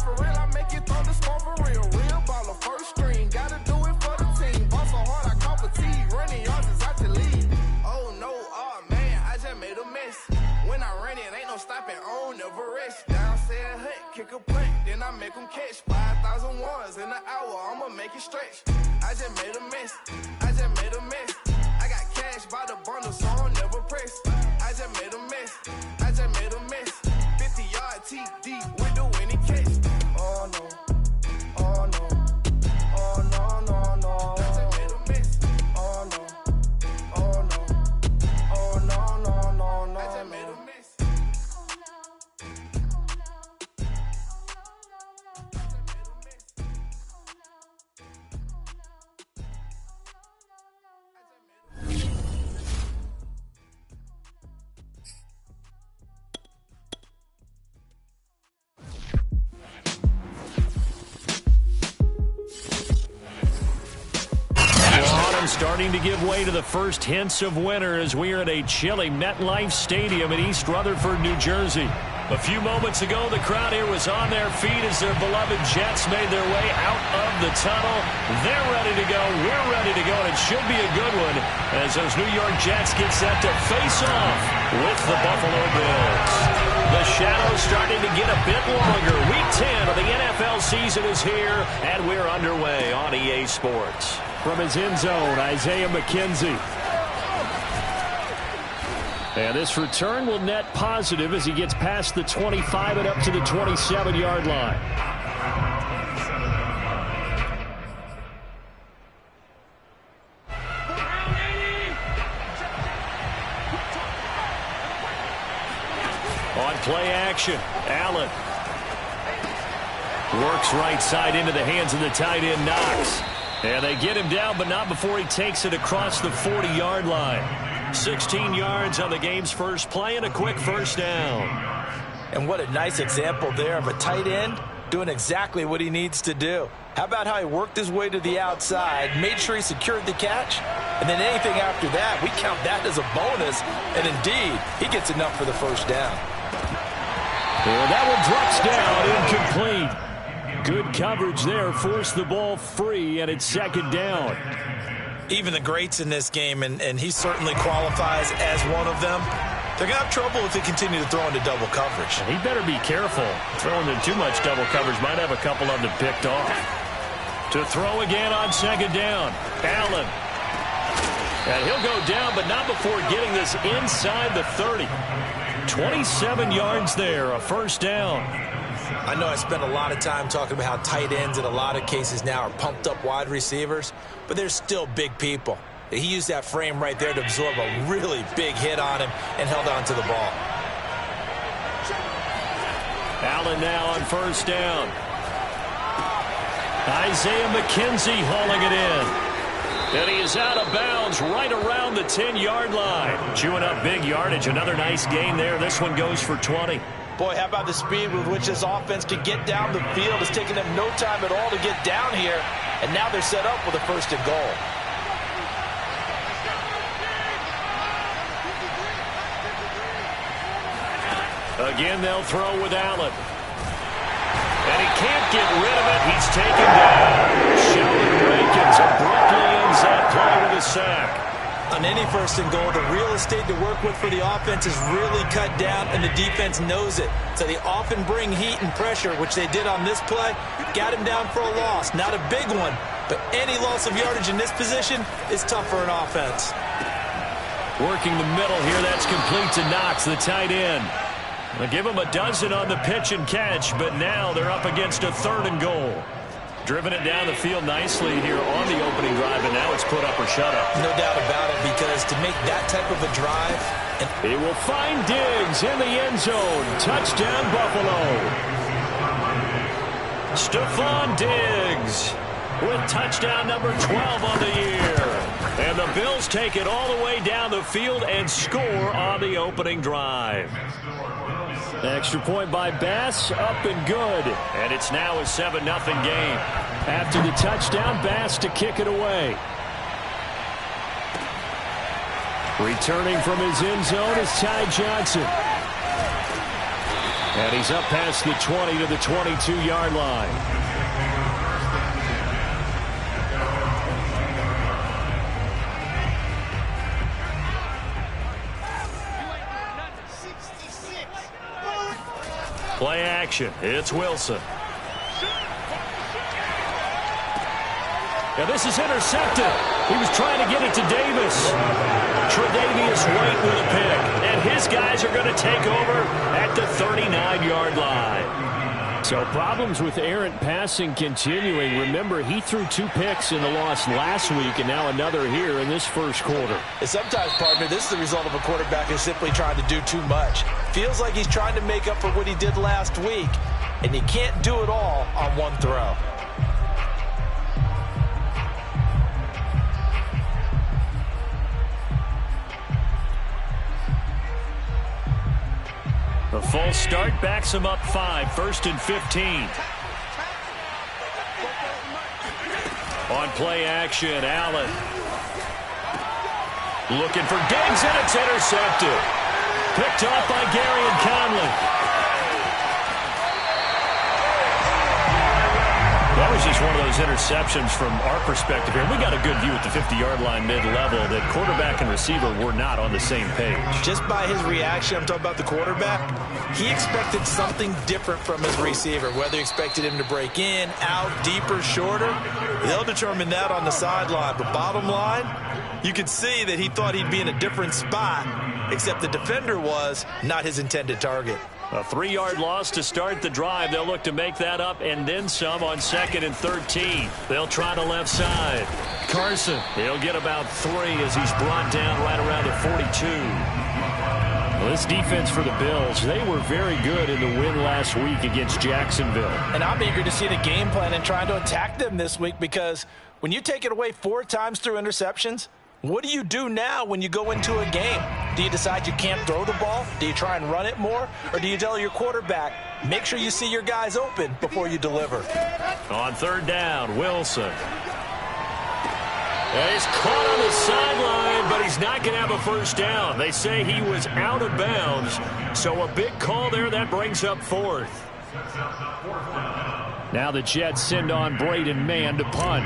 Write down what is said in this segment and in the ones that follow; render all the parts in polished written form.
for real, I make it thunderstorm for real. Real baller, first string, gotta do it for the team. Ball so hard, I call fatigue. Running yards is out the lead. Oh no, oh man, I just made a mess. When I run it, ain't no stopping on, never rest. Down said hut, kick a punt, then I make them catch. 5,000 ones in an hour, I'ma make it stretch. I just made a mess, I just made a mess. I got cash by the bundle, so I'll never press. I just made a mess, I just made a mess. 50-yard TD with the winning catch. Oh no, oh no, oh no, no, no. I just made a mess, oh no, oh no, oh no, no, no, no. I just made a mess. Starting to give way to the first hints of winter as we are at a chilly MetLife Stadium in East Rutherford, New Jersey. A few moments ago, the crowd here was on their feet as their beloved Jets made their way out of the tunnel. They're ready to go. We're ready to go, and it should be a good one as those New York Jets get set to face off with the Buffalo Bills. The shadow's starting to get a bit longer. Week 10 of the NFL season is here, and we're underway on EA Sports. From his end zone, Isaiah McKenzie. And this return will net positive as he gets past the 25 and up to the 27-yard line. On play action, Allen works right side into the hands of the tight end, Knox. And they get him down, but not before he takes it across the 40-yard line. 16 yards on the game's first play and a quick first down. And what a nice example there of a tight end doing exactly what he needs to do. How about how he worked his way to the outside, made sure he secured the catch, and then anything after that, we count that as a bonus. And indeed, he gets enough for the first down. And that one drops down, incomplete. Good coverage there, forced the ball free, and it's second down. Even the greats in this game, and he certainly qualifies as one of them, they're going to have trouble if they continue to throw into double coverage. He better be careful. Throwing in too much double coverage might have a couple of them picked off. To throw again on second down, Allen. And he'll go down, but not before getting this inside the 30. 27 yards there, a first down. I know I spent a lot of time talking about how tight ends in a lot of cases now are pumped up wide receivers, but they're still big people. He used that frame right there to absorb a really big hit on him and held on to the ball. Allen now on first down. Isaiah McKenzie hauling it in. And he is out of bounds right around the 10-yard line. Chewing up big yardage. Another nice gain there. This one goes for 20. Boy, how about the speed with which this offense can get down the field? It's taken them no time at all to get down here. And now they're set up with a first and goal. Again, they'll throw with Allen. And he can't get rid of it. He's taken down. Sheldon Rankins abruptly ends that play with a sack. On any first and goal, the real estate to work with for the offense is really cut down, and the defense knows it. So they often bring heat and pressure, which they did on this play. Got him down for a loss. Not a big one, but any loss of yardage in this position is tough for an offense. Working the middle here, that's complete to Knox, the tight end. They'll give him a dozen on the pitch and catch, but now they're up against a third and goal. Driven it down the field nicely here on the opening drive, and now it's put up or shut up. No doubt about it, because to make that type of a drive... He will find Diggs in the end zone. Touchdown, Buffalo. Stephon Diggs with touchdown number 12 on the year. And the Bills take it all the way down the field and score on the opening drive. Extra point by Bass, up and good. And it's now a 7-0 game. After the touchdown, Bass to kick it away. Returning from his end zone is Ty Johnson. And he's up past the 20 to the 22-yard line. Play action. It's Wilson. Now this is intercepted. He was trying to get it to Davis. Tre'Davious White with a pick. And his guys are going to take over at the 39-yard line. So problems with errant passing continuing. Remember, he threw 2 picks in the loss last week and now another here in this first quarter. And sometimes, partner, this is the result of a quarterback who's simply trying to do too much. Feels like he's trying to make up for what he did last week, and he can't do it all on one throw. The false start backs him up 5, 1st and 15. On play action, Allen. Looking for Diggs, and it's intercepted. Picked off by Gary and Conley. That was just one of those interceptions from our perspective here. We got a good view at the 50-yard line mid-level that quarterback and receiver were not on the same page. Just by his reaction, I'm talking about the quarterback, he expected something different from his receiver, whether he expected him to break in, out, deeper, shorter. They'll determine that on the sideline. But bottom line, you could see that he thought he'd be in a different spot, except the defender was not his intended target. A 3-yard loss to start the drive. They'll look to make that up and then some on 2nd and 13. They'll try the left side. Carson, he'll get about 3 as he's brought down right around the 42. Well, this defense for the Bills, they were very good in the win last week against Jacksonville. And I'm eager to see the game plan and trying to attack them this week, because when you take it away 4 times through interceptions, what do you do now when you go into a game? Do you decide you can't throw the ball? Do you try and run it more? Or do you tell your quarterback, make sure you see your guys open before you deliver? On 3rd down, Wilson. And he's caught on the sideline, but he's not going to have a first down. They say he was out of bounds. So a big call there. That brings up 4th. Now the Jets send on Braden Mann to punt.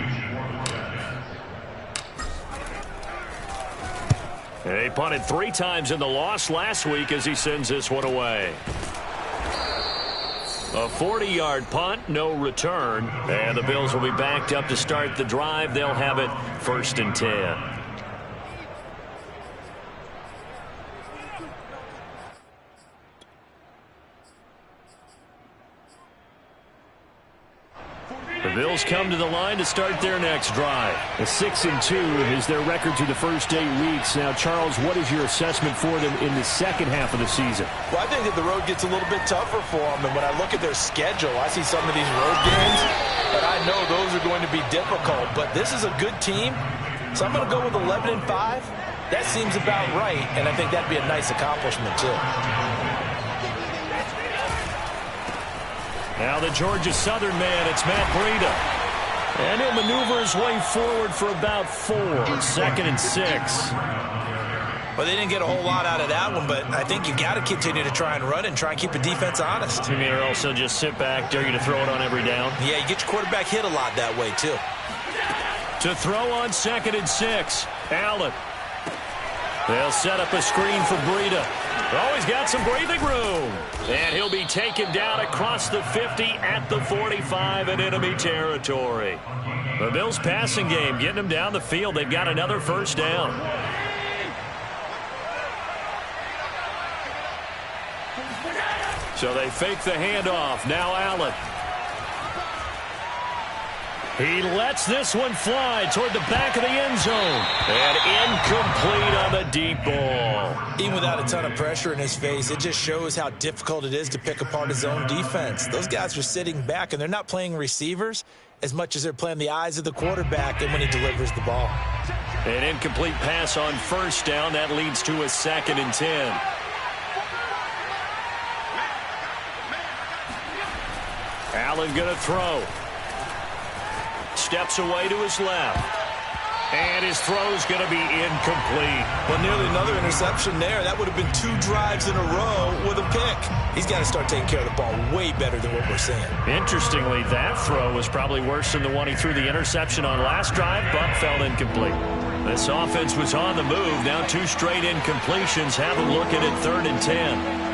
He punted 3 times in the loss last week as he sends this one away. A 40-yard punt, no return. And the Bills will be backed up to start the drive. They'll have it 1st and 10. The Bills come to the line to start their next drive. A 6-2 is their record through the first 8 weeks. Now, Charles, what is your assessment for them in the second half of the season? Well, I think that the road gets a little bit tougher for them. And when I look at their schedule, I see some of these road games, but I know those are going to be difficult. But this is a good team, so I'm going to go with 11-5. That seems about right, and I think that'd be a nice accomplishment, too. Now the Georgia Southern man, it's Matt Breida. And he'll maneuver his way forward for about 4. 2nd and 6. Well, they didn't get a whole lot out of that one, but I think you got to continue to try and run and try and keep the defense honest. You mean, or also just sit back, dare you to throw it on every down? Yeah, you get your quarterback hit a lot that way, too. To throw on 2nd and 6, Allen. They'll set up a screen for Breida. Oh, he's got some breathing room. And he'll be taken down across the 50 at the 45 in enemy territory. The Bills passing game getting them down the field. They've got another first down. So they fake the handoff. Now Allen. He lets this one fly toward the back of the end zone. And incomplete on the deep ball. Even without a ton of pressure in his face, it just shows how difficult it is to pick apart his own defense. Those guys are sitting back, and they're not playing receivers as much as they're playing the eyes of the quarterback and when he delivers the ball. An incomplete pass on first down. That leads to a 2nd and 10. Allen going to throw. Steps away to his left. And his throw's going to be incomplete. Well, nearly another interception there. That would have been 2 drives in a row with a pick. He's got to start taking care of the ball way better than what we're seeing. Interestingly, that throw was probably worse than the one he threw the interception on last drive, but fell incomplete. This offense was on the move. Now 2 straight incompletions have them looking at 3rd and 10.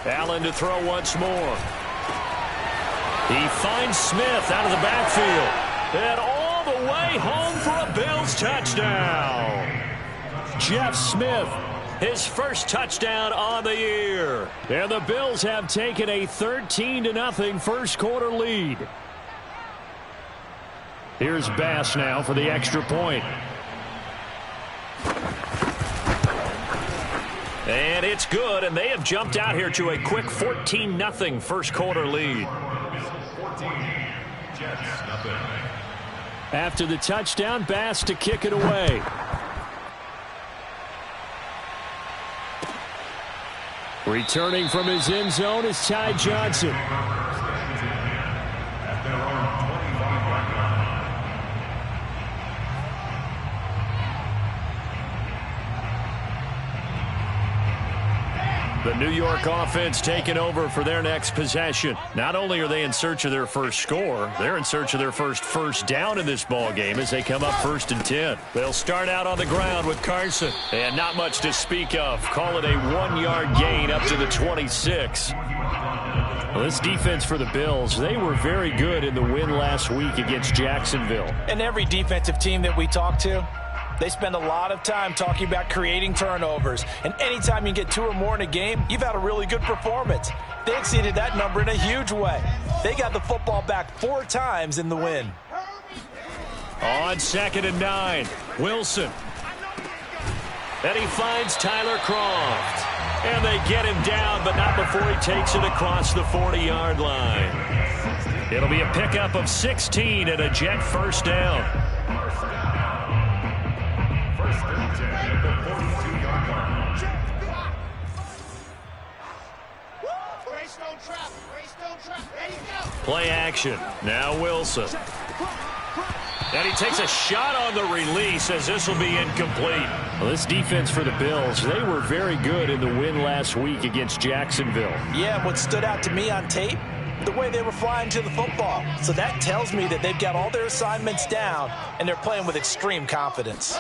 Allen to throw once more. He finds Smith out of the backfield. And all the way home for a Bills touchdown. Jeff Smith, his first touchdown on the year. And the Bills have taken a 13-0 first quarter lead. Here's Bass now for the extra point. And it's good, and they have jumped out here to a quick 14-0 first quarter lead. After the touchdown, Bass to kick it away. Returning from his end zone is Ty Johnson. The New York offense taking over for their next possession. Not only are they in search of their first score, they're in search of their first down in this ball game as they come up 1st and 10. They'll start out on the ground with Carson. And not much to speak of. Call it a 1-yard gain up to the 26. Well, this defense for the Bills, they were very good in the win last week against Jacksonville. And every defensive team that we talk to, they spend a lot of time talking about creating turnovers. And anytime you get 2 or more in a game, you've had a really good performance. They exceeded that number in a huge way. They got the football back 4 times in the win. On 2nd and 9, Wilson. And he finds Tyler Croft. And they get him down, but not before he takes it across the 40-yard line. It'll be a pickup of 16 and a Jet first down. Play action. Now Wilson. And he takes a shot on the release as this will be incomplete. Well, this defense for the Bills, they were very good in the win last week against Jacksonville. Yeah, what stood out to me on tape, the way they were flying to the football. So that tells me that they've got all their assignments down and they're playing with extreme confidence.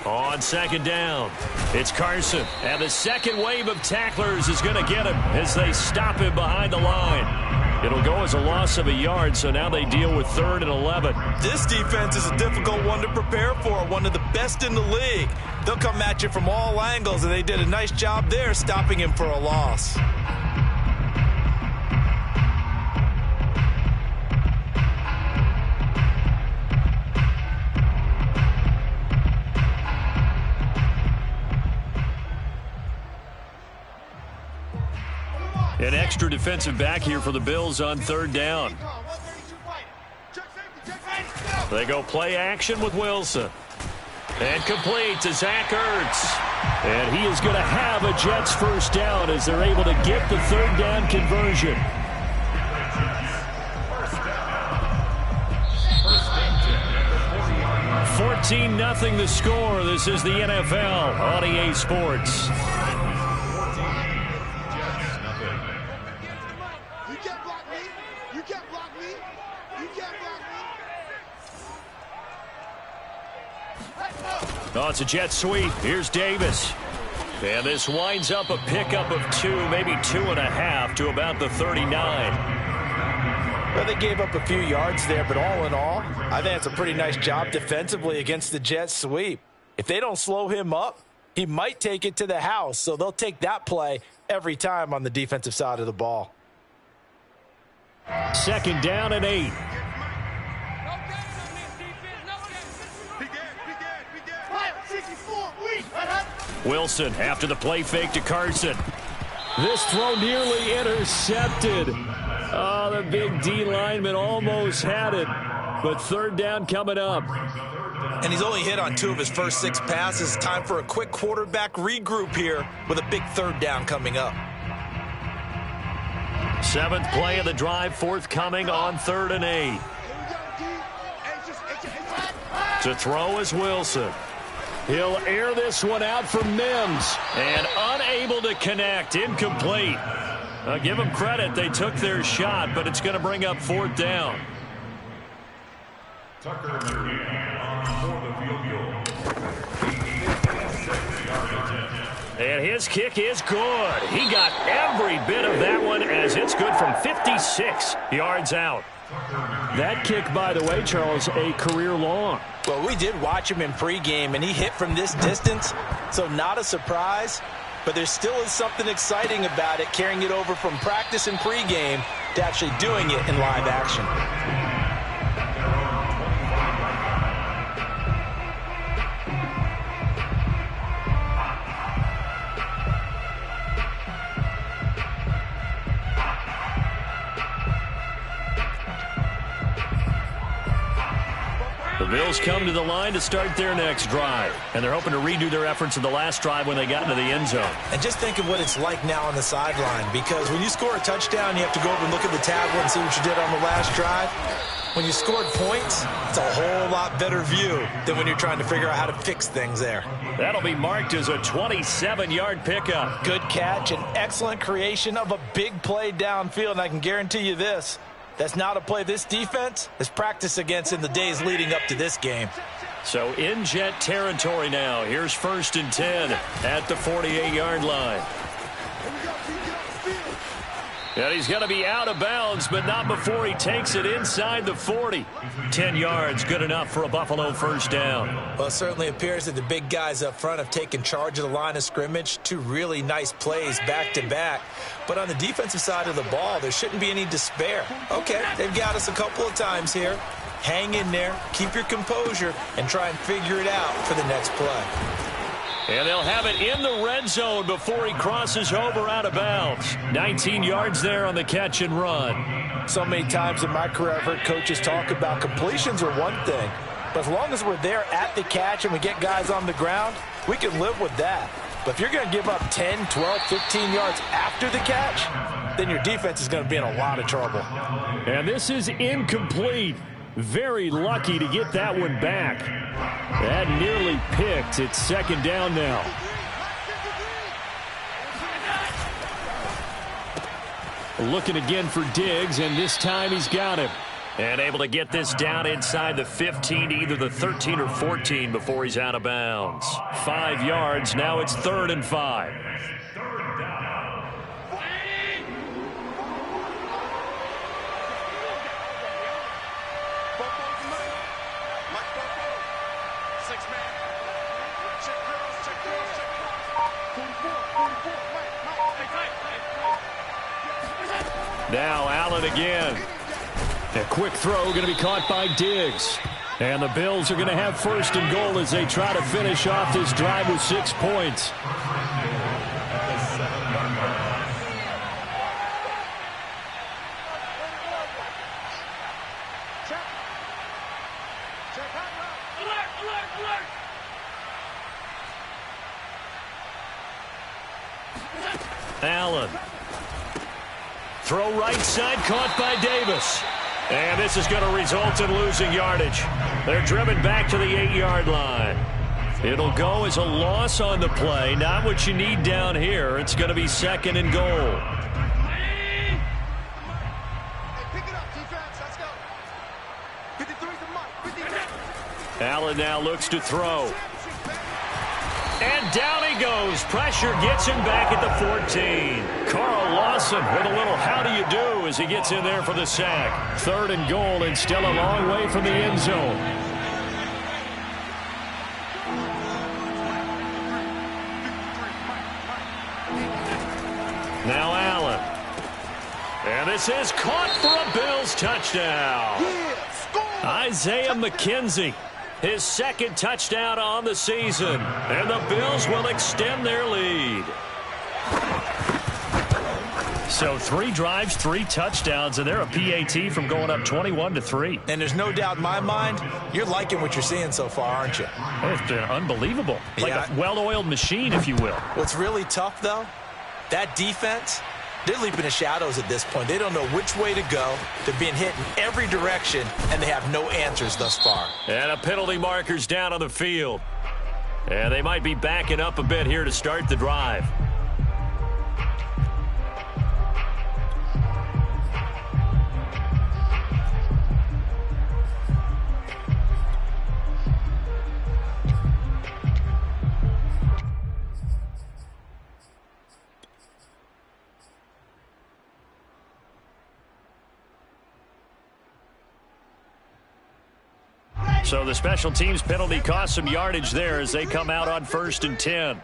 On 2nd down, it's Carson. And the second wave of tacklers is going to get him as they stop him behind the line. It'll go as a loss of a yard, so now they deal with 3rd and 11. This defense is a difficult one to prepare for, one of the best in the league. They'll come at you from all angles, and they did a nice job there stopping him for a loss. An extra defensive back here for the Bills on 3rd down. They go play action with Wilson. And complete to Zach Ertz. And he is going to have a Jets first down as they're able to get the 3rd down conversion. $14-0 the score. This is the NFL on EA Sports. Oh, it's a jet sweep. Here's Davis. And this winds up a pickup of 2, maybe 2.5 to about the 39. Well, they gave up a few yards there, but all in all, I think it's a pretty nice job defensively against the jet sweep. If they don't slow him up, he might take it to the house, so they'll take that play every time on the defensive side of the ball. 2nd down and 8. Wilson after the play fake to Carson. This throw nearly intercepted. Oh, the big D lineman almost had it. But third down coming up. And he's only hit on 2 of his first 6 passes. Time for a quick quarterback regroup here with a big third down coming up. 7th play of the drive, forthcoming on 3rd and 8. To throw is Wilson. He'll air this one out for Mims. And unable to connect. Incomplete. I'll give them credit. They took their shot, but it's going to bring up 4th down. Tucker for the field goal. And his kick is good. He got every bit of that one as it's good from 56 yards out. That kick, by the way, Charles, a career long. Well, we did watch him in pregame, and he hit from this distance, so not a surprise. But there still is something exciting about it, carrying it over from practice and pregame to actually doing it in live action. The Bills come to the line to start their next drive. And they're hoping to redo their efforts in the last drive when they got into the end zone. And just think of what it's like now on the sideline, because when you score a touchdown, you have to go over and look at the tablet and see what you did on the last drive. When you scored points, it's a whole lot better view than when you're trying to figure out how to fix things there. That'll be marked as a 27-yard pickup. Good catch and excellent creation of a big play downfield, and I can guarantee you this. That's not a play this defense has practiced against in the days leading up to this game. So in Jet territory now. Here's 1st and 10 at the 48-yard line. And he's going to be out of bounds, but not before he takes it inside the 40. 10 yards, good enough for a Buffalo first down. Well, it certainly appears that the big guys up front have taken charge of the line of scrimmage. 2 really nice plays back-to-back. But on the defensive side of the ball, there shouldn't be any despair. Okay, they've got us a couple of times here. Hang in there, keep your composure, and try and figure it out for the next play. And they'll have it in the red zone before he crosses over out of bounds. 19 yards there on the catch and run. So many times in my career I've heard coaches talk about completions are one thing. But as long as we're there at the catch and we get guys on the ground, we can live with that. But if you're going to give up 10, 12, 15 yards after the catch, then your defense is going to be in a lot of trouble. And this is incomplete. Very lucky to get that one back. That nearly picked. It's 2nd down now. Looking again for Diggs, and this time he's got him. And able to get this down inside the 15, either the 13 or 14 before he's out of bounds. 5 yards. Now it's 3rd and 5. Now Allen again. A quick throw going to be caught by Diggs. And the Bills are going to have 1st and goal as they try to finish off this drive with 6 points. Allen. Throw right side, caught by Davis. And this is going to result in losing yardage. They're driven back to the 8-yard line. It'll go as a loss on the play. Not what you need down here. It's going to be 2nd and goal. Allen now looks to throw. And down he goes. Pressure gets him back at the 14. Carl Lawson with a little how do you do as he gets in there for the sack. 3rd and goal and still a long way from the end zone. Now Allen. And this is caught for a Bills touchdown. Isaiah McKenzie. His 2nd touchdown on the season. And the Bills will extend their lead. So 3 drives, 3 touchdowns, and they're a PAT from going up 21-3. And there's no doubt in my mind, you're liking what you're seeing so far, aren't you? It's been unbelievable. Like a well-oiled machine, if you will. What's really tough, though, that defense, they're leaping the shadows at this point. They don't know which way to go. They're being hit in every direction, and they have no answers thus far. And a penalty marker's down on the field. And they might be backing up a bit here to start the drive. So the special teams penalty cost some yardage there as they come out on 1st and 10.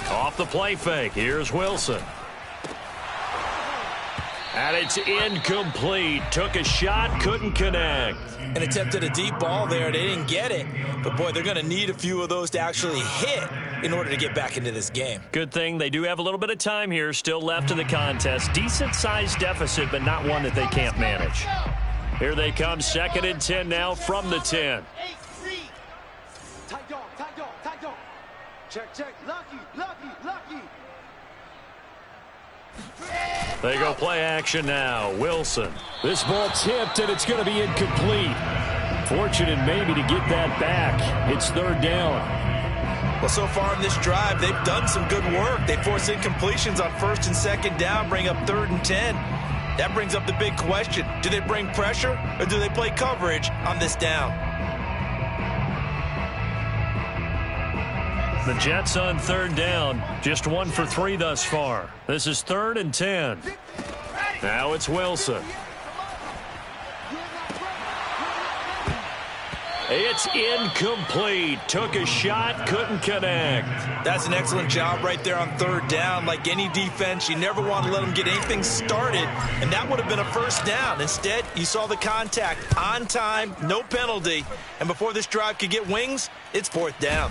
Off the play fake. Here's Wilson. And it's incomplete. Took a shot, couldn't connect. And attempted a deep ball there. They didn't get it. But, boy, they're going to need a few of those to actually hit in order to get back into this game. Good thing they do have a little bit of time here still left in the contest. Decent-sized deficit, but not one that they can't manage. Here they come, 2nd and 10 now from the 10. Tight dog. Check. Lucky. They go play action now. Wilson. This ball tipped, and it's going to be incomplete. Fortunate maybe to get that back. It's 3rd down. Well, so far in this drive, they've done some good work. They force incompletions on 1st and 2nd down, bring up 3rd and 10. That brings up the big question. Do they bring pressure or do they play coverage on this down? The Jets on 3rd down. Just 1 for 3 thus far. This is 3rd and 10. Now it's Wilson. It's incomplete. Took a shot, couldn't connect. That's an excellent job right there on 3rd down. Like any defense, you never want to let them get anything started, and that would have been a 1st down. Instead, you saw the contact on time, no penalty, and before this drive could get wings, it's 4th down.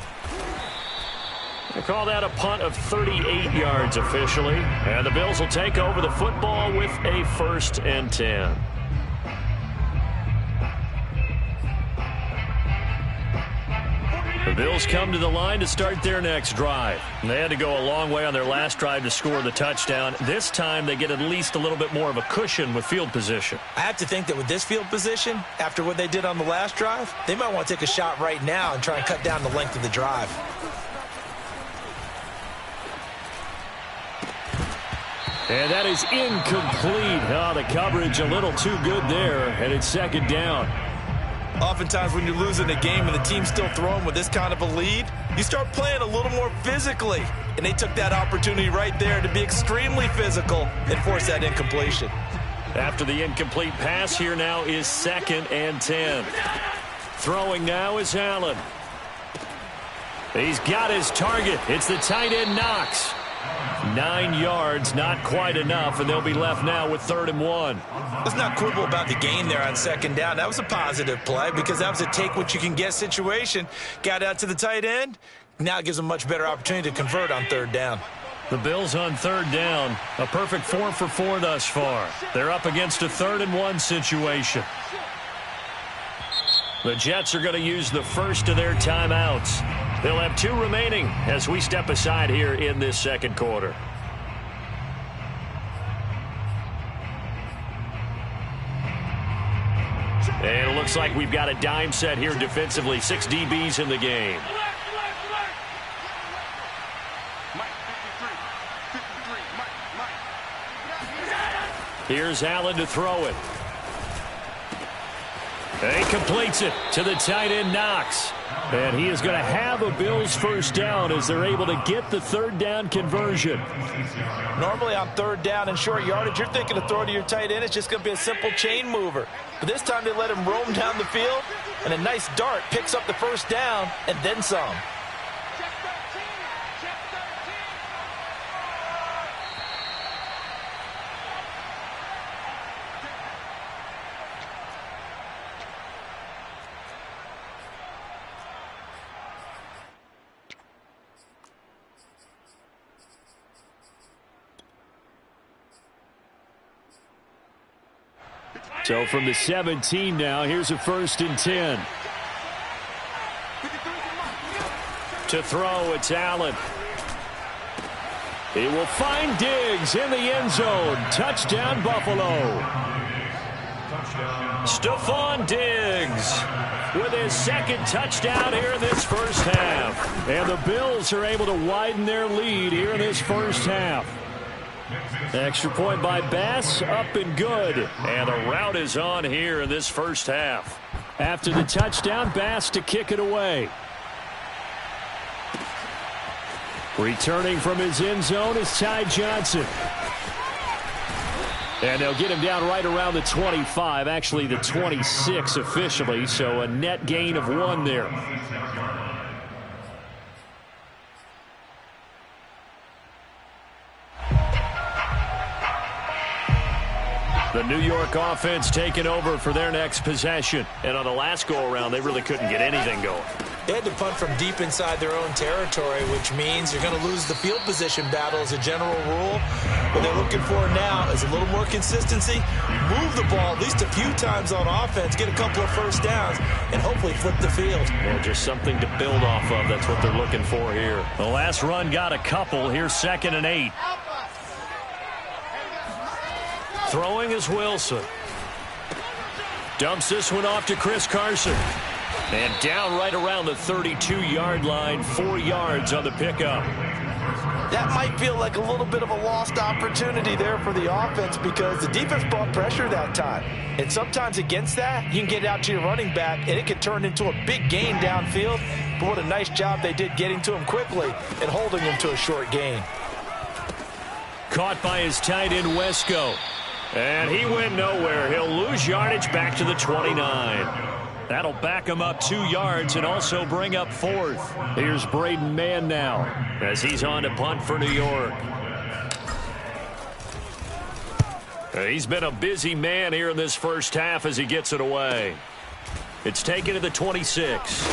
We'll call that a punt of 38 yards officially, and the Bills will take over the football with a 1st and 10. The Bills come to the line to start their next drive. They had to go a long way on their last drive to score the touchdown. This time they get at least a little bit more of a cushion with field position. I have to think that with this field position, after what they did on the last drive, they might want to take a shot right now and try and cut down the length of the drive. And that is incomplete. Oh, the coverage a little too good there, and it's 2nd down. Oftentimes when you're losing a game and the team's still throwing with this kind of a lead, you start playing a little more physically. And they took that opportunity right there to be extremely physical and force that incompletion. After the incomplete pass, here now is 2nd and 10. Throwing now is Allen. He's got his target. It's the tight end Knox. 9 yards, not quite enough, and they'll be left now with 3rd and 1. Let's not quibble about the gain there on 2nd down. That was a positive play because that was a take-what-you-can-get situation. Got out to the tight end. Now it gives them a much better opportunity to convert on 3rd down. The Bills on 3rd down, a perfect 4 for 4 thus far. They're up against a 3rd and 1 situation. The Jets are going to use the first of their timeouts. They'll have 2 remaining as we step aside here in this 2nd quarter. And it looks like we've got a dime set here defensively. 6 DBs in the game. Here's Allen to throw it. And he completes it to the tight end Knox. And he is going to have a Bills 1st down as they're able to get the 3rd down conversion. Normally on 3rd down and short yardage, you're thinking to throw to your tight end. It's just going to be a simple chain mover. But this time they let him roam down the field, and a nice dart picks up the 1st down and then some. So from the 17 now, here's a 1st and 10. To throw, it's Allen. He will find Diggs in the end zone. Touchdown, Buffalo. Stephon Diggs with his 2nd touchdown here in this first half. And the Bills are able to widen their lead here in this first half. Extra point by Bass, up and good. And the route is on here in this first half. After the touchdown, Bass to kick it away. Returning from his end zone is Ty Johnson. And they'll get him down right around the 25, actually the 26 officially, so a net gain of 1 there. The New York offense taking over for their next possession. And on the last go-around, they really couldn't get anything going. They had to punt from deep inside their own territory, which means you're going to lose the field position battle as a general rule. What they're looking for now is a little more consistency, move the ball at least a few times on offense, get a couple of first downs, and hopefully flip the field. Well, just something to build off of. That's what they're looking for here. The last run got a couple. Here's 2nd and 8. Throwing is Wilson. Dumps this one off to Chris Carson. And down right around the 32-yard line, 4 yards on the pickup. That might feel like a little bit of a lost opportunity there for the offense because the defense brought pressure that time. And sometimes against that, you can get out to your running back, and it can turn into a big gain downfield. But what a nice job they did getting to him quickly and holding him to a short gain. Caught by his tight end, Wesco. And he went nowhere. He'll lose yardage back to the 29. That'll back him up 2 yards and also bring up 4th. Here's Braden Mann now as he's on to punt for New York. He's been a busy man here in this first half as he gets it away. It's taken to the 26.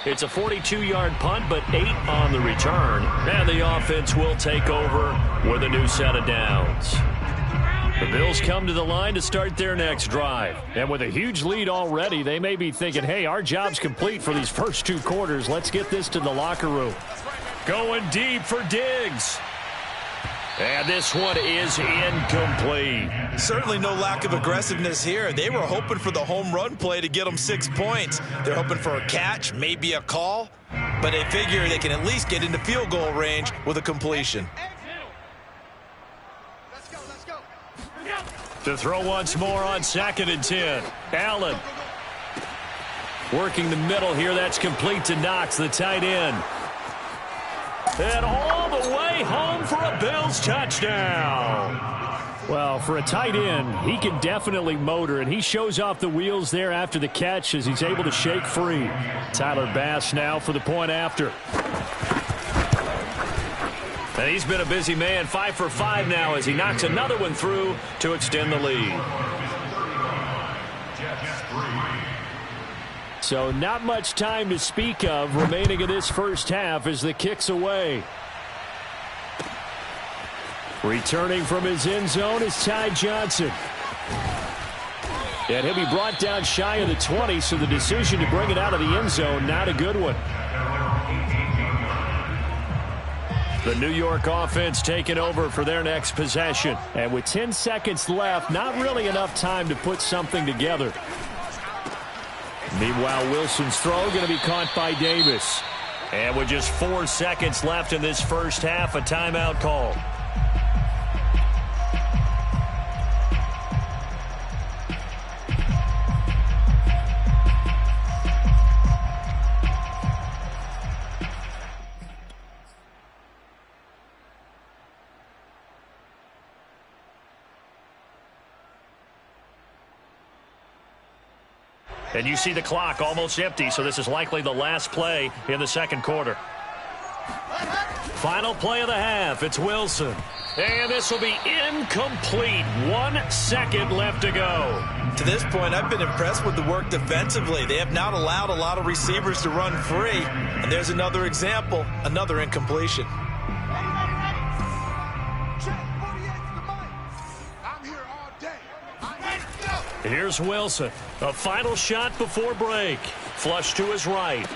It's a 42-yard punt, but 8 on the return. And the offense will take over with a new set of downs. The Bills come to the line to start their next drive. And with a huge lead already, they may be thinking, hey, our job's complete for these first 2 quarters. Let's get this to the locker room. Going deep for Diggs. And this one is incomplete. Certainly no lack of aggressiveness here. They were hoping for the home run play to get them 6 points. They're hoping for a catch, maybe a call. But they figure they can at least get into field goal range with a completion. To throw once more on 2nd and 10. Allen. Working the middle here. That's complete to Knox, the tight end. And all the way home for a Bills touchdown. Well, for a tight end, he can definitely motor, and he shows off the wheels there after the catch as he's able to shake free. Tyler Bass now for the point after. And he's been a busy man, 5 for 5 now as he knocks another one through to extend the lead. So not much time to speak of remaining in this first half as the kick's away. Returning from his end zone is Ty Johnson. And he'll be brought down shy of the 20, so the decision to bring it out of the end zone, not a good one. The New York offense taking over for their next possession. And with 10 seconds left, not really enough time to put something together. Meanwhile, Wilson's throw going to be caught by Davis. And with just 4 seconds left in this first half, a timeout call. And you see the clock almost empty, so this is likely the last play in the second quarter. Final play of the half. It's Wilson. And this will be incomplete. 1 second left to go. To this point, I've been impressed with the work defensively. They have not allowed a lot of receivers to run free. And there's another example, another incompletion. Here's Wilson. A final shot before break. Flush to his right.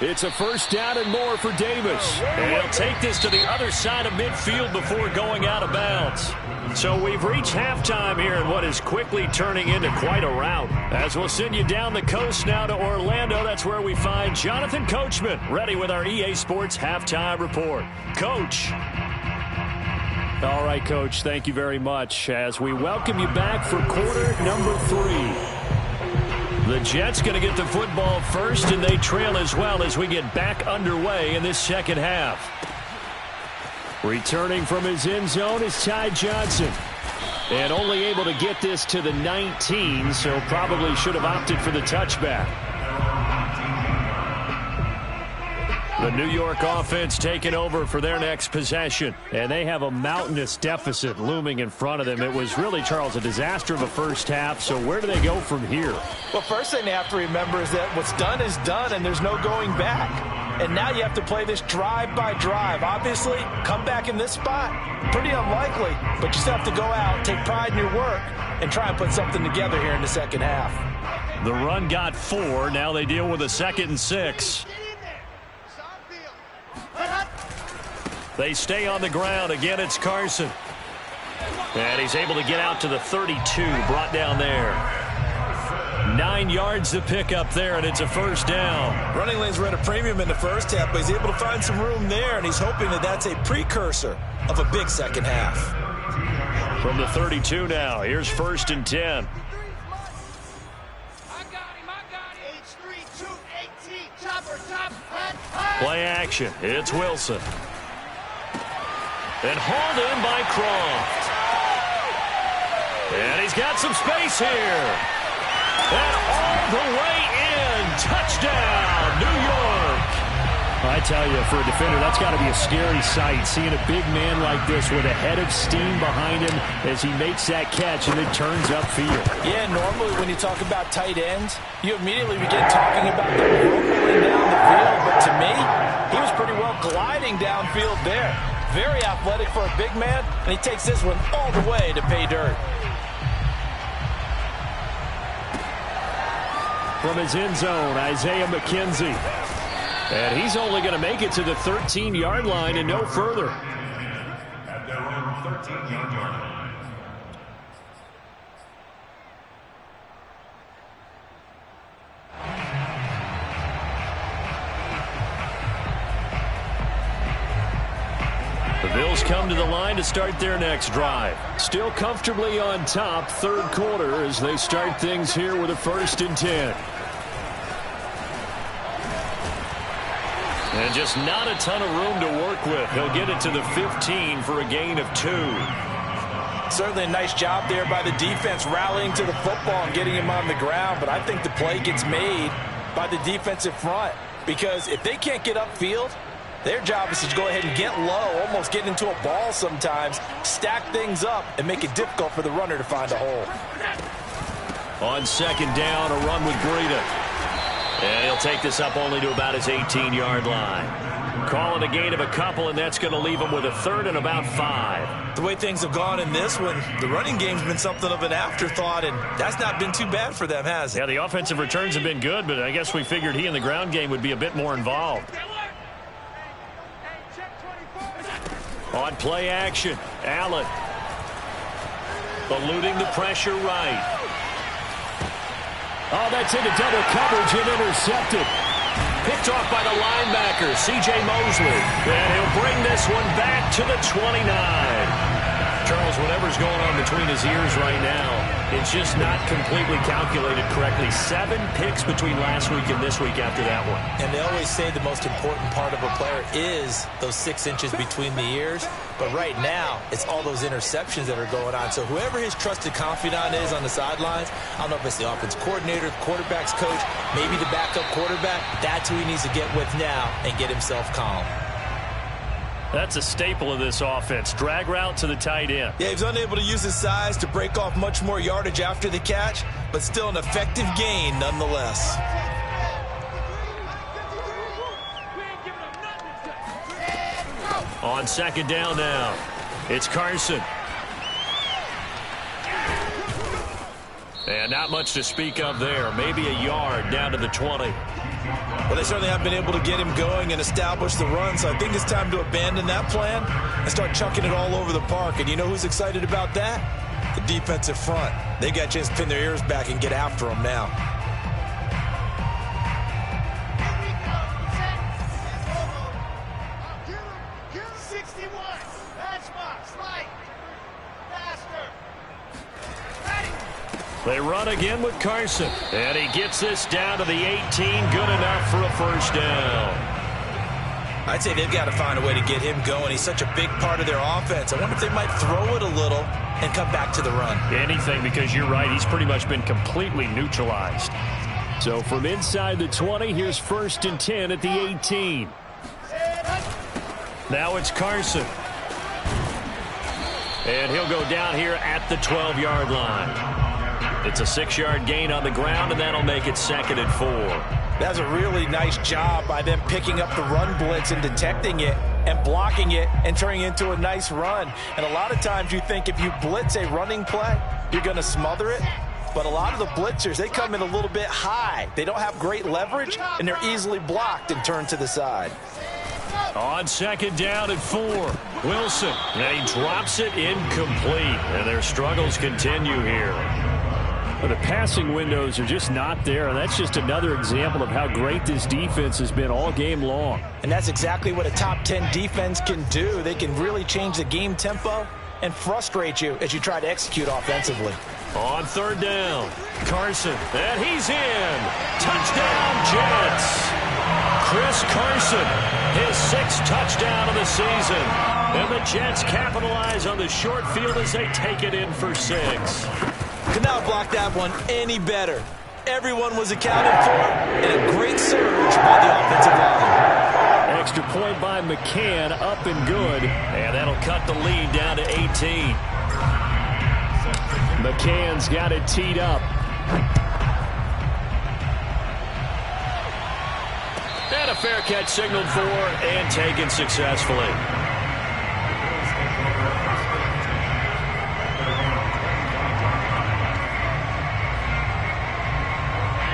It's a first down and more for Davis. And he'll take this to the other side of midfield before going out of bounds. So we've reached halftime here in what is quickly turning into quite a rout. As we'll send you down the coast now to Orlando, that's where we find Jonathan Coachman, ready with our EA Sports Halftime Report. Coach. All right, Coach, thank you very much as we welcome you back for quarter number 3. The Jets going to get the football first, and they trail as well as we get back underway in this second half. Returning from his end zone is Ty Johnson. And only able to get this to the 19, so probably should have opted for the touchback. The New York offense taking over for their next possession. And they have a mountainous deficit looming in front of them. It was really, Charles, a disaster of a first half. So where do they go from here? Well, first thing they have to remember is that what's done is done, and there's no going back. And now you have to play this drive by drive. Obviously, come back in this spot, pretty unlikely. But you still have to go out, take pride in your work, and try and put something together here in the second half. The run got 4. Now they deal with a 2nd and 6. They stay on the ground. Again, it's Carson. And he's able to get out to the 32, brought down there. 9 yards to pick up there, and it's a first down. Running lanes were at a premium in the first half, but he's able to find some room there, and he's hoping that that's a precursor of a big second half. From the 32 now, here's 1st and 10. Play action. It's Wilson. And hauled in by Croft. And he's got some space here. And all the way in. Touchdown, New York. I tell you, for a defender, that's got to be a scary sight, seeing a big man like this with a head of steam behind him as he makes that catch and then turns upfield. Yeah, normally when you talk about tight ends, you immediately begin talking about them rolling down the field. But to me, he was pretty well gliding downfield there. Very athletic for a big man, and he takes this one all the way to pay dirt. From his end zone, Isaiah McKenzie. And he's only going to make it to the 13-yard line and no further. At their own 13-yard line. The Bills come to the line to start their next drive. Still comfortably on top, 3rd quarter, as they start things here with a 1st and 10. And just not a ton of room to work with. He'll get it to the 15 for a gain of 2. Certainly a nice job there by the defense rallying to the football and getting him on the ground, but I think the play gets made by the defensive front, because if they can't get upfield, their job is to go ahead and get low, almost get into a ball sometimes, stack things up, and make it difficult for the runner to find a hole. On 2nd down, a run with Breida. And he'll take this up only to about his 18-yard line. Calling a gain of a couple, and that's going to leave him with a 3rd and about 5. The way things have gone in this one, the running game's been something of an afterthought, and that's not been too bad for them, has it? Yeah, the offensive returns have been good, but I guess we figured he in the ground game would be a bit more involved. On play action, Allen. Eluding the pressure right. Oh, that's into double coverage and intercepted. Picked off by the linebacker, C.J. Mosley. And he'll bring this one back to the 29. Charles, whatever's going on between his ears right now, it's just not completely calculated correctly. 7 picks between last week and this week after that one. And they always say the most important part of a player is those 6 inches between the ears. But right now, it's all those interceptions that are going on. So whoever his trusted confidant is on the sidelines, I don't know if it's the offense coordinator, the quarterback's coach, maybe the backup quarterback, that's who he needs to get with now and get himself calm. That's a staple of this offense. Drag route to the tight end. Yeah, he's unable to use his size to break off much more yardage after the catch, but still an effective gain nonetheless. On 2nd down now, it's Carson. And not much to speak of there. Maybe a yard down to the 20. Well, they certainly haven't been able to get him going and establish the run, so I think it's time to abandon that plan and start chucking it all over the park. And you know who's excited about that? The defensive front. They got a chance to pin their ears back and get after him now. They run again with Carson. And he gets this down to the 18. Good enough for a first down. I'd say they've got to find a way to get him going. He's such a big part of their offense. I wonder if they might throw it a little and come back to the run. Anything, because you're right. He's pretty much been completely neutralized. So from inside the 20, here's 1st and 10 at the 18. Now it's Carson. And he'll go down here at the 12-yard line. It's a 6-yard gain on the ground, and that'll make it 2nd and 4. That's a really nice job by them picking up the run blitz and detecting it and blocking it and turning it into a nice run. And a lot of times you think if you blitz a running play, you're going to smother it. But a lot of the blitzers, they come in a little bit high. They don't have great leverage, and they're easily blocked and turned to the side. On 2nd down and 4, Wilson. And he drops it incomplete. And their struggles continue here. Well, the passing windows are just not there, and that's just another example of how great this defense has been all game long. And that's exactly what a top 10 defense can do. They can really change the game tempo and frustrate you as you try to execute offensively. On 3rd down, Carson, and he's in. Touchdown, Jets. Chris Carson, his 6th touchdown of the season. And the Jets capitalize on the short field as they take it in for 6. Could not block that one any better. Everyone was accounted for, and a great surge by the offensive line. Extra point by McCann, up and good. And that'll cut the lead down to 18. McCann's got it teed up. And a fair catch signaled for and taken successfully.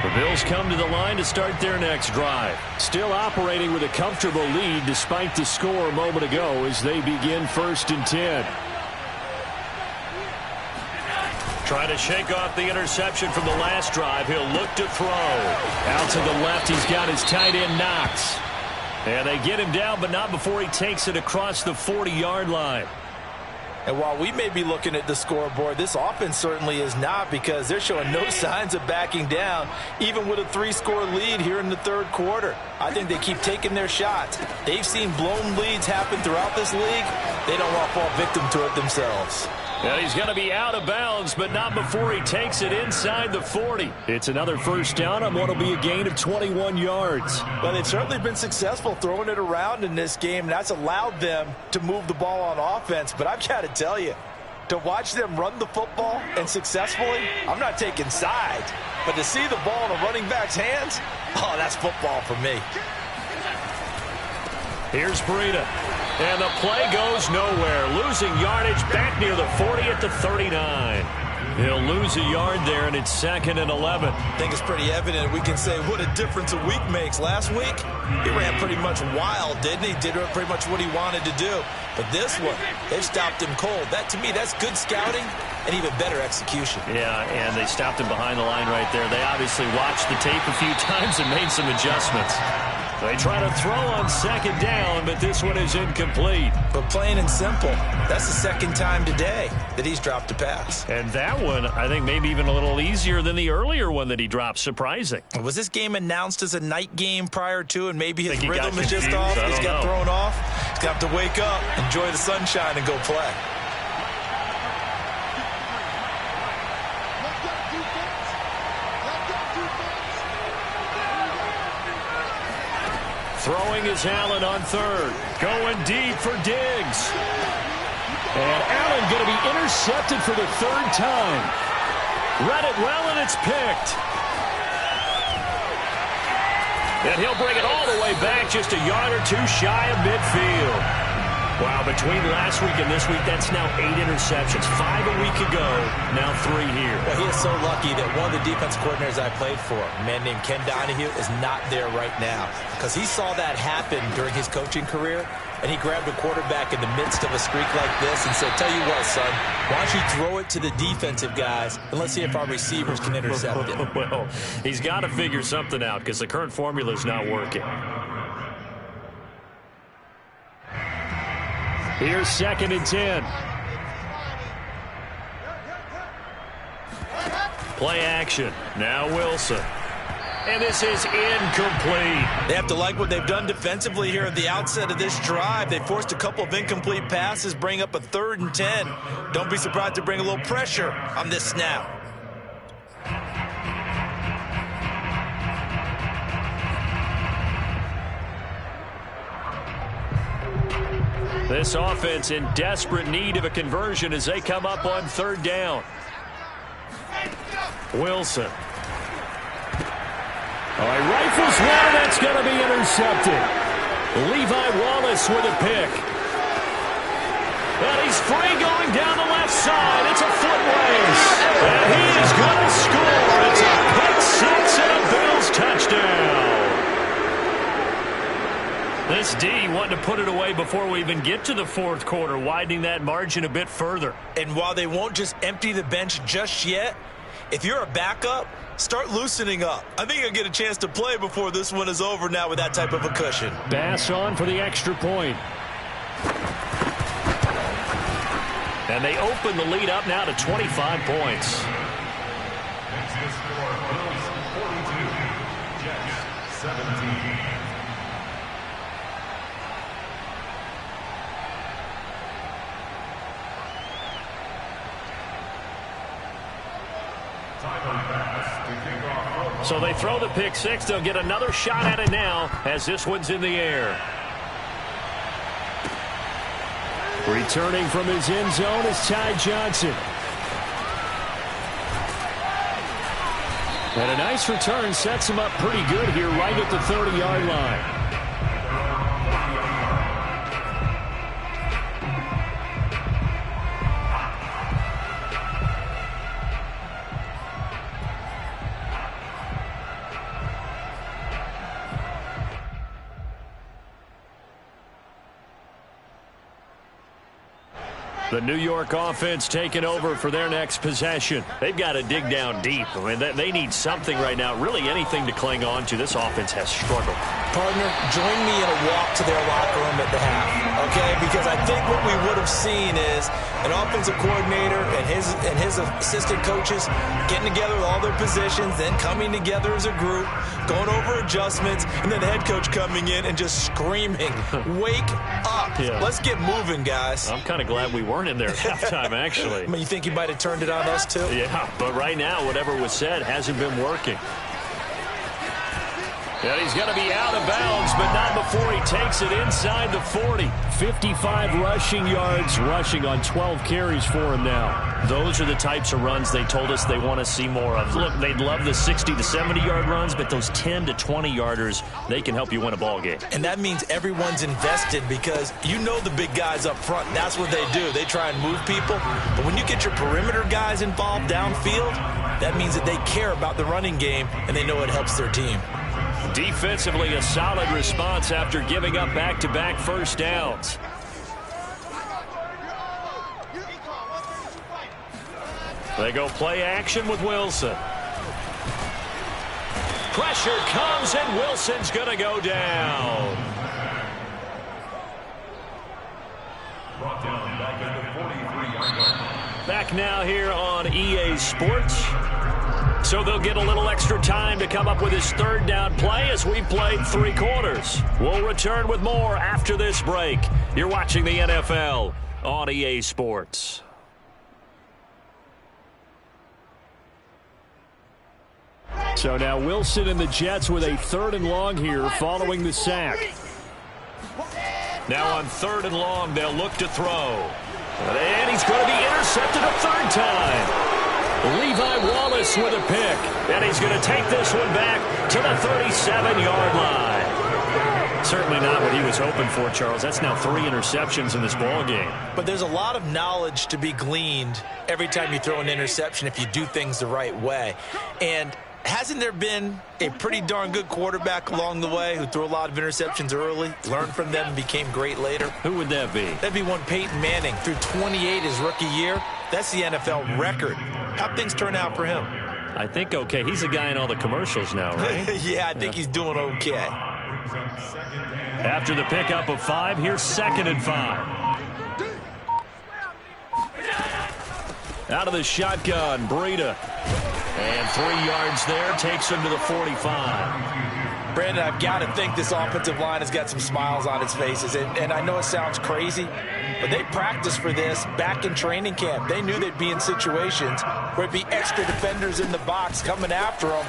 The Bills come to the line to start their next drive. Still operating with a comfortable lead despite the score a moment ago as they begin 1st and 10. Trying to shake off the interception from the last drive. He'll look to throw. Out to the left, he's got his tight end Knox. And they get him down, but not before he takes it across the 40-yard line. And while we may be looking at the scoreboard, this offense certainly is not, because they're showing no signs of backing down, even with a 3-score lead here in the 3rd quarter. I think they keep taking their shots. They've seen blown leads happen throughout this league. They don't want to fall victim to it themselves. And he's going to be out of bounds, but not before he takes it inside the 40. It's another first down on what will be a gain of 21 yards. Well, they've certainly been successful throwing it around in this game, and that's allowed them to move the ball on offense. But I've got to tell you, to watch them run the football and successfully, I'm not taking sides. But to see the ball in a running back's hands, oh, that's football for me. Here's Breida. And the play goes nowhere. Losing yardage back near the 40 at the 39. He'll lose a yard there, and it's 2nd and 11. I think it's pretty evident. We can say what a difference a week makes. Last week, he ran pretty much wild, didn't he? Did pretty much what he wanted to do. But this one, they've stopped him cold. That, to me, that's good scouting and even better execution. Yeah, and they stopped him behind the line right there. They obviously watched the tape a few times and made some adjustments. They try to throw on 2nd down, but this one is incomplete. But plain and simple, that's the 2nd time today that he's dropped a pass. And that one, I think, maybe even a little easier than the earlier one that he dropped. Surprising. Was this game announced as a night game prior to, and maybe his rhythm is just confused. off? He's got thrown off. He's got to wake up, enjoy the sunshine, and go play. Throwing is Allen on 3rd. Going deep for Diggs. And Allen going to be intercepted for the 3rd time. Read it well, and it's picked. And he'll bring it all the way back, just a yard or two shy of midfield. Wow, between last week and this week, that's now 8 interceptions. 5 a week ago, now 3 here. Well, he is so lucky that one of the defense coordinators I played for, a man named Ken Donahue, is not there right now, because he saw that happen during his coaching career, and he grabbed a quarterback in the midst of a streak like this and said, tell you what, son, why don't you throw it to the defensive guys, and let's see if our receivers can intercept it. Well, he's got to figure something out because the current formula is not working. Here's 2nd and 10. Play action. Now Wilson. And this is incomplete. They have to like what they've done defensively here at the outset of this drive. They forced a couple of incomplete passes, bring up a 3rd and 10. Don't be surprised to bring a little pressure on this snap. This offense in desperate need of a conversion as they come up on 3rd down. Wilson. All right, rifles one, and that's going to be intercepted. Levi Wallace with a pick. And he's free going down the left side. It's a foot race. And he is going to score. It's a pick six and a Bills touchdown. This D wanting to put it away before we even get to the 4th quarter, widening that margin a bit further. And while they won't just empty the bench just yet, if you're a backup, start loosening up. I think you'll get a chance to play before this one is over now with that type of a cushion. Bass on for the extra point. And they open the lead up now to 25 points. Makes the score Bills 42, Jets 17. So they throw the pick six. They'll get another shot at it now as this one's in the air. Returning from his end zone is Ty Johnson. And a nice return sets him up pretty good here right at the 30-yard line. The New York offense taking over for their next possession. They've got to dig down deep. I mean, they need something right now, really anything to cling on to. This offense has struggled. Partner, join me in a walk to their locker room at the half, okay? Because I think what we would have seen is an offensive coordinator and his assistant coaches getting together with all their positions, then coming together as a group, going over adjustments, and then the head coach coming in and just screaming, wake up. Yeah. Let's get moving, guys. I'm kind of glad we weren't in there at halftime, actually. I mean, you think he might have turned it on us, too? Yeah, but right now, whatever was said hasn't been working. And he's going to be out of bounds, but not before he takes it inside the 40. 55 rushing yards, rushing on 12 carries for him now. Those are the types of runs they told us they want to see more of. Look, they'd love the 60 to 70-yard runs, but those 10 to 20-yarders, they can help you win a ball game. And that means everyone's invested because you know the big guys up front. That's what they do. They try and move people. But when you get your perimeter guys involved downfield, that means that they care about the running game, and they know it helps their team. Defensively, a solid response after giving up back-to-back first downs. They go play action with Wilson. Pressure comes, and Wilson's going to go down. Brought down back at the 43-yard line. Back now here on EA Sports. So they'll get a little extra time to come up with his third down play as we've played 3 quarters. We'll return with more after this break. You're watching the NFL on EA Sports. So now Wilson and the Jets with a 3rd and long here following the sack. Now on 3rd and long, they'll look to throw. And he's going to be intercepted a 3rd time. Levi Wallace with a pick. And he's going to take this one back to the 37-yard line. Certainly not what he was hoping for, Charles. That's now 3 interceptions in this ball game. But there's a lot of knowledge to be gleaned every time you throw an interception if you do things the right way. And hasn't there been a pretty darn good quarterback along the way who threw a lot of interceptions early, learned from them, and became great later? Who would that be? That'd be one Peyton Manning. Threw 28 his rookie year. That's the NFL record. How'd things turn out for him? I think okay. He's a guy in all the commercials now, right? Yeah, I think he's doing okay. After the pickup of 5, here's 2nd and 5. Out of the shotgun, Breida. And 3 yards there, takes him to the 45. Brandon, I've got to think this offensive line has got some smiles on its faces. And I know it sounds crazy, but they practiced for this back in training camp. They knew they'd be in situations where it'd be extra defenders in the box coming after them,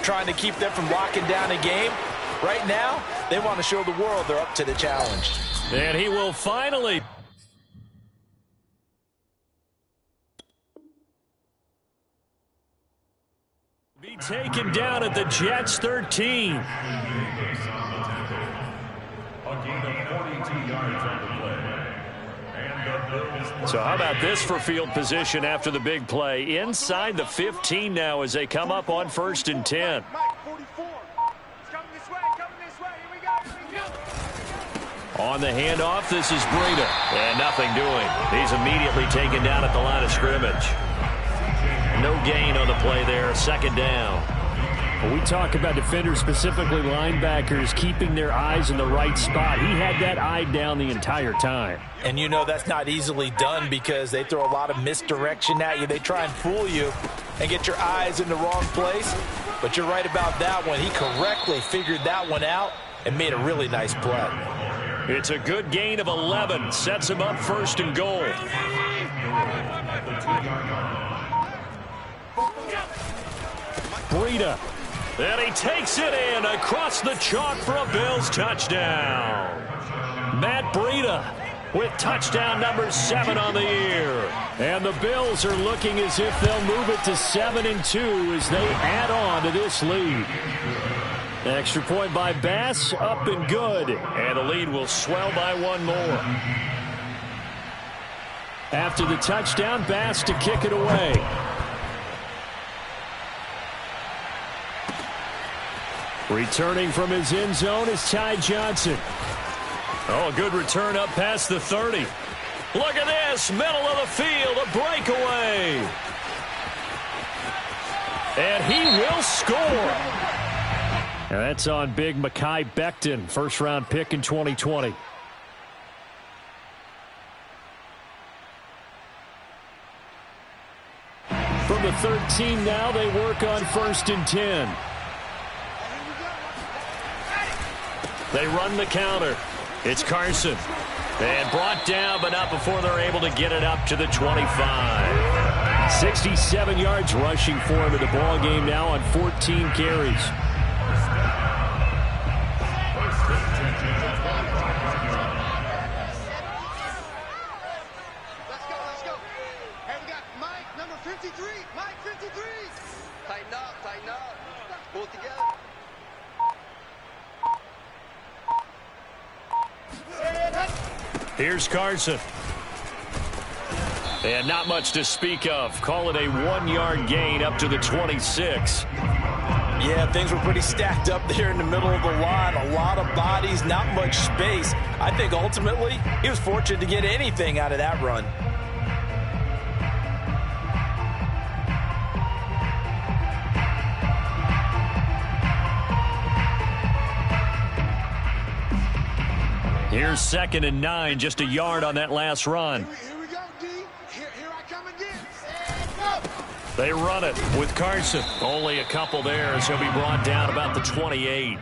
trying to keep them from locking down a game. Right now, they want to show the world they're up to the challenge. And he will finally be taken down at the Jets' 13. A gain of 42 yards on the play. And the Bills. So how about this for field position after the big play? Inside the 15 now as they come up on 1st and 10. Mike, 44. It's coming this way, Here we go. On the handoff, this is Breida. And nothing doing. He's immediately taken down at the line of scrimmage. No gain on the play there, 2nd down. When we talk about defenders, specifically linebackers, keeping their eyes in the right spot. He had that eye down the entire time. And you know that's not easily done because they throw a lot of misdirection at you. They try and fool you and get your eyes in the wrong place. But you're right about that one. He correctly figured that one out and made a really nice play. It's a good gain of 11. Sets him up 1st and goal. Breida. And he takes it in across the chalk for a Bills touchdown. Matt Breida with touchdown number 7 on the year. And the Bills are looking as if they'll move it to 7-2 as they add on to this lead. Extra point by Bass, up and good. And the lead will swell by 1 more. After the touchdown, Bass to kick it away. Returning from his end zone is Ty Johnson. Oh, a good return up past the 30. Look at this, middle of the field, a breakaway. And he will score. And that's on big Mekhi Becton, first-round pick in 2020. From the 13 now, they work on 1st and 10. They run the counter. It's Carson. And brought down, but not before they're able to get it up to the 25. 67 yards rushing for him in the ball game now on 14 carries. Let's go. Hey, we got Mike, number 53. Mike, 53. Tighten up. Pull it together. Here's Carson. And not much to speak of. Call it a 1-yard gain up to the 26. Yeah, things were pretty stacked up there in the middle of the line. A lot of bodies, not much space. I think ultimately he was fortunate to get anything out of that run. Here's 2nd and 9, just a yard on that last run. Here we go, D. Here I come again. They run it with Carson. Only a couple there as he'll be brought down about the 28.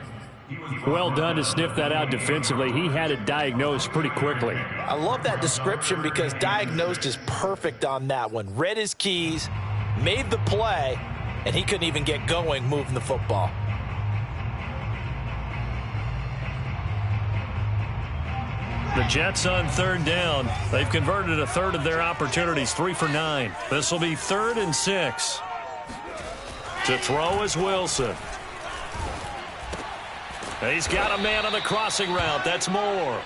Well done to sniff that out defensively. He had it diagnosed pretty quickly. I love that description because diagnosed is perfect on that one. Read his keys, made the play, and he couldn't even get going moving the football. The Jets on 3rd down. They've converted a third of their opportunities, 3 for 9. This will be 3rd and 6. To throw is Wilson. He's got a man on the crossing route. That's Moore.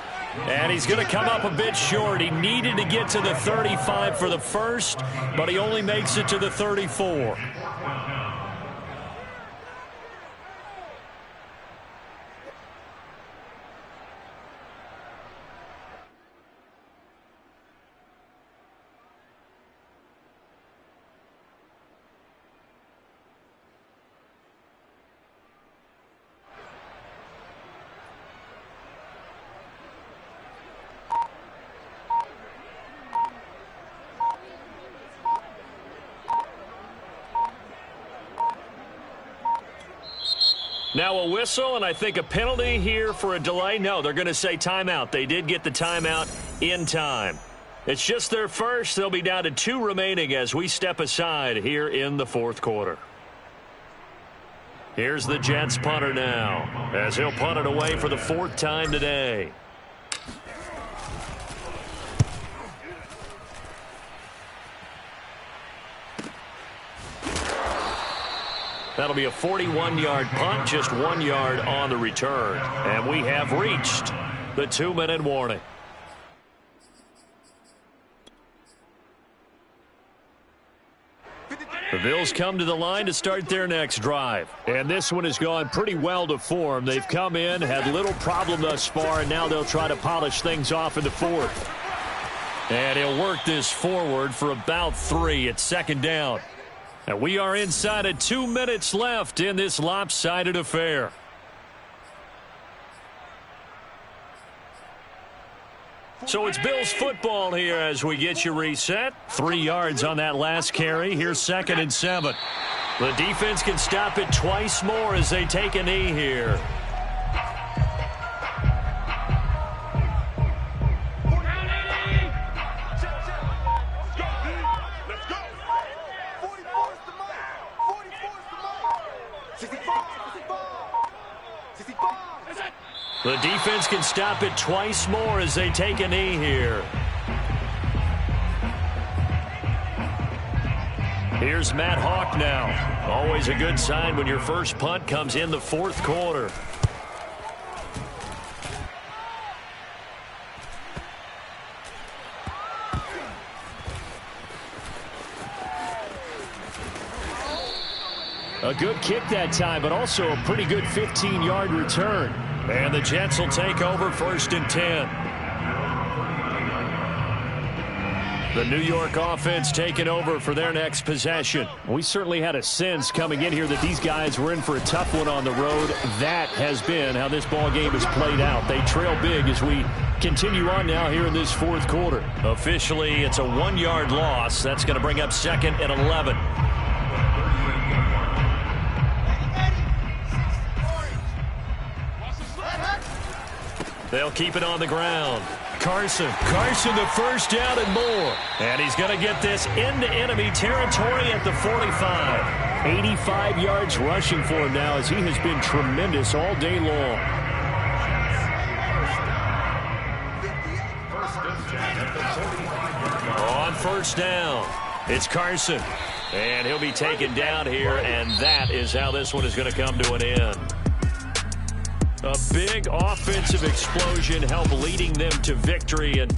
And he's going to come up a bit short. He needed to get to the 35 for the first, but he only makes it to the 34. Now a whistle, and I think a penalty here for a delay. No, they're going to say timeout. They did get the timeout in time. It's just their first. They'll be down to 2 remaining as we step aside here in the fourth quarter. Here's the Jets punter now, as he'll punt it away for the 4th time today. That'll be a 41-yard punt, just 1 yard on the return. And we have reached the 2-minute warning. The Bills come to the line to start their next drive. And this one has gone pretty well to form. They've come in, had little problem thus far, and now they'll try to polish things off in the 4th. And he'll work this forward for about 3. It's 2nd down. And we are inside of 2 minutes left in this lopsided affair. So it's Bills football here as we get you reset. 3 yards on that last carry. Here's 2nd and 7. The defense can stop it twice more as they take a knee here. The defense can stop it twice more as they take a knee here. Here's Matt Hawk now. Always a good sign when your first punt comes in the 4th quarter. A good kick that time, but also a pretty good 15-yard return. And the Jets will take over 1st and 10. The New York offense taking over for their next possession. We certainly had a sense coming in here that these guys were in for a tough one on the road. That has been how this ball game has played out. They trail big as we continue on now here in this 4th quarter. Officially, it's a 1-yard loss. That's going to bring up 2nd and 11. They'll keep it on the ground. Carson the first down and more. And he's going to get this into enemy territory at the 45. 85 yards rushing for him now as he has been tremendous all day long. On 1st down, it's Carson. And he'll be taken down here, and that is how this one is going to come to an end. A big offensive explosion helped leading them to victory, and